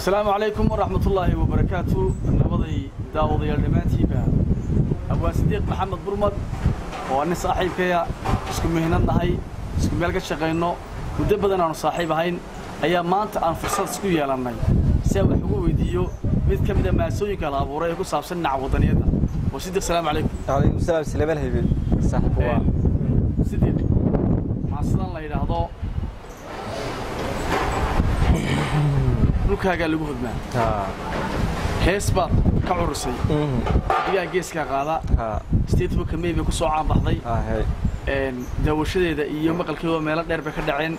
السلام عليكم ورحمة الله وبركاته. نبضي داوود يا دمانتي با أبو صديق محمد برمد وأنا صاحب كيا اسكم هنا نهاي اسكم ملك الشقينو ودبنا أنا صاحب هين أيام ما أنت أنا فرصة سكوية لنا سوي حقوق فيديو مثل كم ما سوي كلا أبو رايك وصاب سنة وطنية وصديق السلام عليكم. عليكم السلام سلام الهبي صاحب صديق مع السلامة الله يرضى لوكا قال له خدمة حسبر كعرسي دقيقة جيسكا قادا ستيتو كمية بيكون صعب بحضي دوشة ده يوم قال كيلو ميلاد دير بكدعين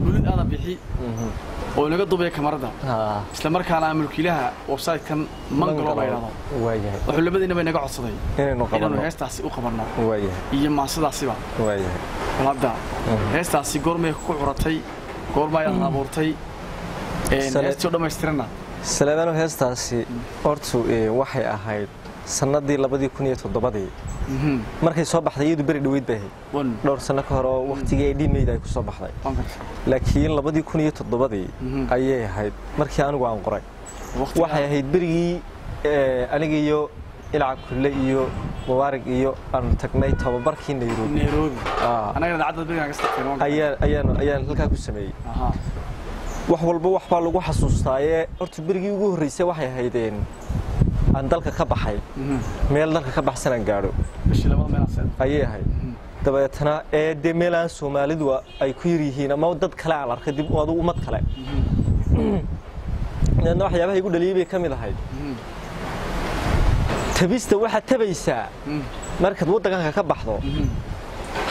ولد أنا بيحي ونقدر بيك مرة إسلام كان عامل كلها ويب سايت كان منقل بينهم وحول بدينا بين قاعد صدي إنه هيستعسي وقبلنا يوم مع صدا سبا ونبدأ هيستعسي قرمي كعرتي قرمي النابورتي هيستو دم يسترنا سلامانو هيستعسي أرتو وحي أهيد سندي لبدي كونية الضبادي markay soo baxday iyadu bari dhaweyd bay dhowr sano ka hor waqtigii dhimayday ku soo baxday laakiin 2007 ayay ahayd markii anigu aan qoray waxay ahayd barigii aniga iyo ilaa kulle iyo mubaarak iyo aan tagnay tababarkii Nairobi anaga dacadda bariga ka staqeen ayaan halka ku sameeyay wax walba wax baa lagu xasuustaaye horta barigii ugu horeysay waxay ahaydeen aan dalka ka baxay meel dalka ka baxsan aan gaaro ayay ahayd dabeetana de meelaan Soomaalidu ay ku yirihiin ama dad kale aan arkay dib oo ummad kale inna waxyaabaha igu dhaliyay kamid ahayd tabista waxa tabaysaa markaad wadanka ka baxdo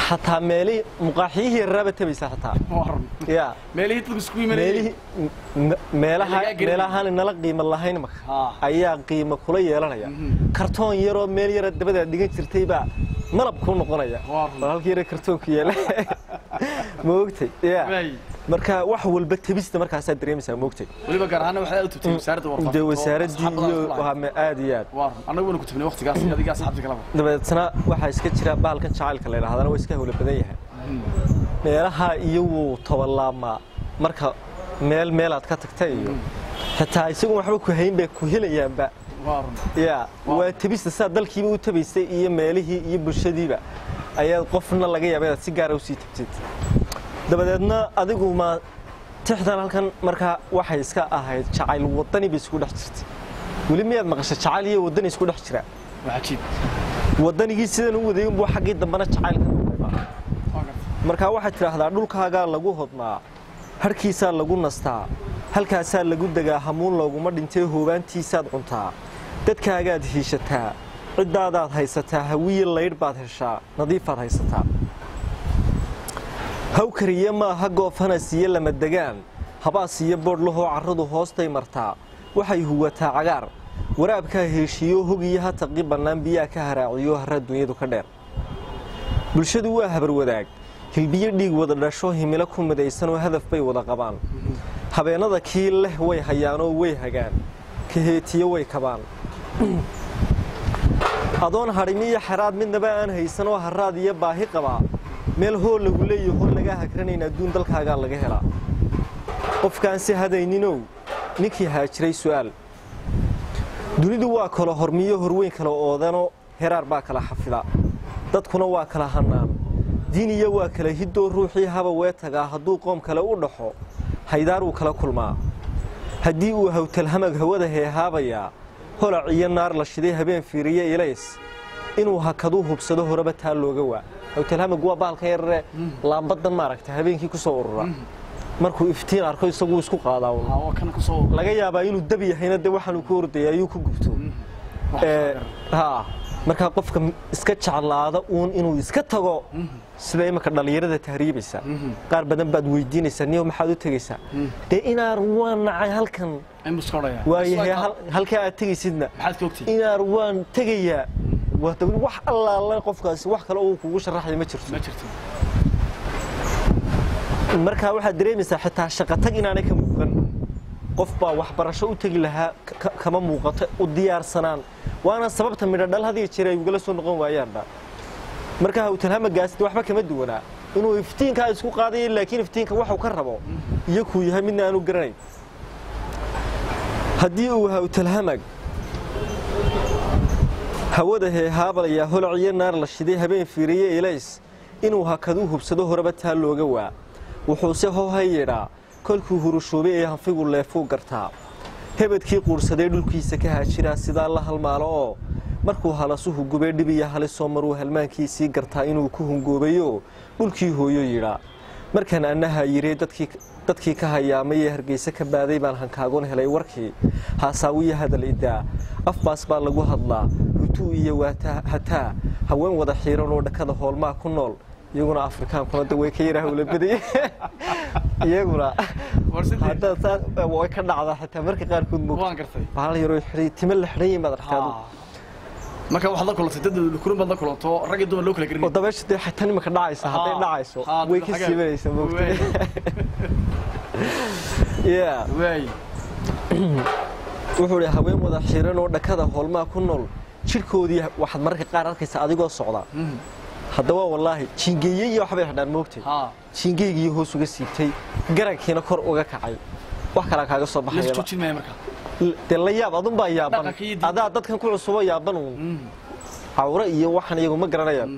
حتى مالي مقاحيه الرابة تبي ساعتها. يا. مالي تلقسكوي مالي. مالها نلقي من الله هينمك. أيام قيمة كلية لنا يا. كرتون يرو مالي يرد بدأ دقيقة ترتيبا ما بكون قنايا. هالكيرة كرتون كيلا. موقتي. يا. مركا وحول بتبيست مركا ساد دريمس موقتي. ولي بقى أنا وحدة تبتدي سارد ورطة. جو سارد دي وهم آديات. أنا أقول كنت من وقت قاس هذه قاس حبتي كلامه. دبت سنة واحد سكتشرا بالكن شعال كلينا هذا ويسكه ولا بدايها. meelaha iyo tawalaama marka meelaad ka tagtay hatta isagu waxba ku hayn bay ku helayaanba ya waa tabista sad dalkiiba u tabaysay iyo meelihii iyo bulshadiiba ayaa qofna laga yaabay si gaar ah u sii tabtid dabadeedna adigu ma tixdan halkan marka waxay iska ahayd jacayl wadani bay isku dhex jirtay wali miyaad maqashay jacayl iyo wadani isku dhex jira waajib wadanigii sidan u waday buu xaqii dambana jacaylka marka waxa tiraahdaa dhulkaaga lagu hodmaa harkiisa lagu nastaa halkaasa lagu dagaa hamuun looguma dhintay hoobaantiisaad cuntaa dadkaagaad hiishataa cidaadaad haysataa hawiye leeyr baad heshaa nadiifaad haysataa hawkariye ma ha goofana siye lama dagaan habaas iyo boodlaho carradu hoostay martaa waxay huwataa cagaar waraabka heeshiyo hogiyaha taqi banaan biyaa ka haraaciyo harra dunyadu ka dheer bulshadu waa habar wadaag hilbiyo dhiig wada dhasho himilo ku midaysan oo hadaf bay wada qabaan habeenada kii leh way hayaanoo way hagaan ka heetiyo way kabaan adoon harimiyo xaraad midnaba aan haysan oo haraad iyo baahi qaba meel hool lagu leeyahay laga hakranayna adduun dalkaaga laga helaa qofkaan si hadayninow ninkii haajiray su'aal dunidu waa kala hormiyo horweyn kala oodano herar baa kala xafida dadkuna waa kala hanaan diiniya waa kala hiddo ruuxii haba weetaga hadduu qoom kale u dhaxo haydaar uu kala kulmaa haddii uu hawtal hamag hawada heehaabaya holac iyo naar la shiday habeen fiiriye ilays inuu hakadu hubsado horaba taa looga waa hawtal hamag waa baalka yar laambadan maaragtay habeenkii ku soo urura markuu iftiin arko isagu isku qaadaaw laga yaabaa inuu dab yahayna de waxaan ku ordayay ayuu ku gubto marka qofka iska jeclaada uun inuu iska tago sida imaka dhalinyarada tahriibaysa qaar badan baad weydiinaysaa niyo maxaad u tagaysaa de inaar waan nacay halkan waayahay halka aad tagaysidna inaar waan tagayaa wada wax allaala qofkaasi wax kale uu kugu sharaxay ma jirto marka waxa dareemaysaa xitaa shaqo tag inaanay ka muuqan qof baa wax barasho u tagi lahaa kama muuqato u diyaarsanaan وانا سببت من الدل هذه الشيء يقول سون قوم ويانا مركها وتلهم جالس وحبة كم دونا إنه يفتين كايسكو قاضي لكن يفتين كواحد وكربه يكوي همنا أنو جرني haddii uu hawtalhamag hawada heehaabalaya holciyo naar la shiday habeen fiiriye ilays inuu hakadu hubsado horeba taa looga waa wuxuuse hoohay yeedhaa kolkuu hurushoobay ee hanfigu leefuu gartaa hebadkii quursaday dhulkiisa ka haajiraa sidaa la halmaalo oo markuu halasuhu gubay dhib iyo halisoo maruu halmaankiisii gartaa inuu ku hungoobayo dhulkii hooyo yidhaa markaan annaha yiree dadkii ka hayaamay ee hargeysa ka baaday baan hankaagoon helay warkii haasaawiya hadal idaa afbaas baa lagu hadlaa hutuu iyo hataa haween wada xiiran oo dhakada hoolmaa ku nool iyaguna afrikaankuna da way ka yara hawla badiyay iyaguna way ka dhacdaa xitaa marka qaarkood bahal yaroo xidhay timo la xidhan yihiin baad arkaadu marka waxaad la kulantay dad kulan baad la kulanto rag iyo dumar loo kala garin oo dabaysha dee xitaa nimaka dhacaysa hadday dhacayso way ka siibanaysaa moogtay way wuxuu leeyahay haween wada xiiran oo dhakada hoolmaa ku nool jirkoodii waxaad marka qaar arkaysaa adigoo socda haddaba wallaahi jiingeeyey iyo waxbay xidhaan moogtay jiingeygii hoos uga siibtay garankiina kor uga kacay wax kale kaaga soo baxaya dee la yaab adun baa yaaban adaa dadkan ku cusubo yaaban cawre iyo waxaan iyagu ma garanayaan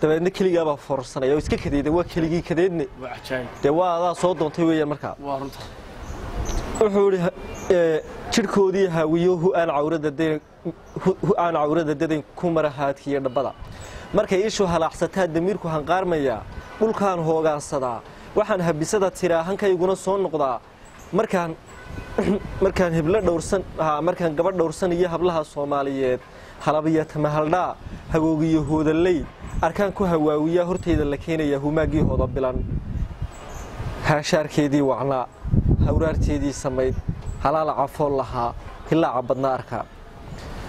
dabeedna keligaa baa foorsanaya oo iska kadeeda waa keligii kadeedne dee waa adaa soo doontay weeyaan markaa wuxuu yidhi jirhkoodii haawiyo hu aan cawrada dadayn ku mara haadkiiyo dhabbada markay ishu halaacsataa damiirku hanqaarmaya dhulkaan hoogaansadaa waxaan habisada tiraa hankayguna soo noqdaa markaan heblo dhowrsan markaan gabadh dhowrsan iyo hablaha Soomaaliyeed halabiya tamahaldhaa hagoogiyo hoodalay arkaan ku hawaawiya horteyda la keenaya humaagii hooda bilan haashaarkeedii wacnaa hawraarteedii samayd halaala cafool lahaa hilaaca badna arkaa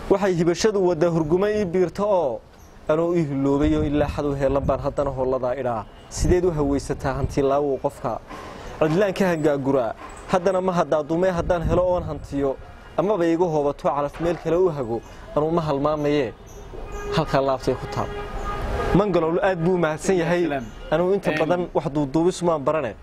waxay hibashadu wada hurguma ii biirto oo anoo ii hiloobayo ilaa xadu heelan baan haddana holladaa idhaa sideed u hawaysataa hanti laawo qofka cidlaan ka hangaaguraa haddana ma haddaa dumee haddaan helo oon hantiyo amaba igu hoobato calaf meel kale u hago anuu ma halmaamayee halkaa laabtay ku taal mangalow aad buu mahadsan yahay anuu inta badan wax duuduubis maan barane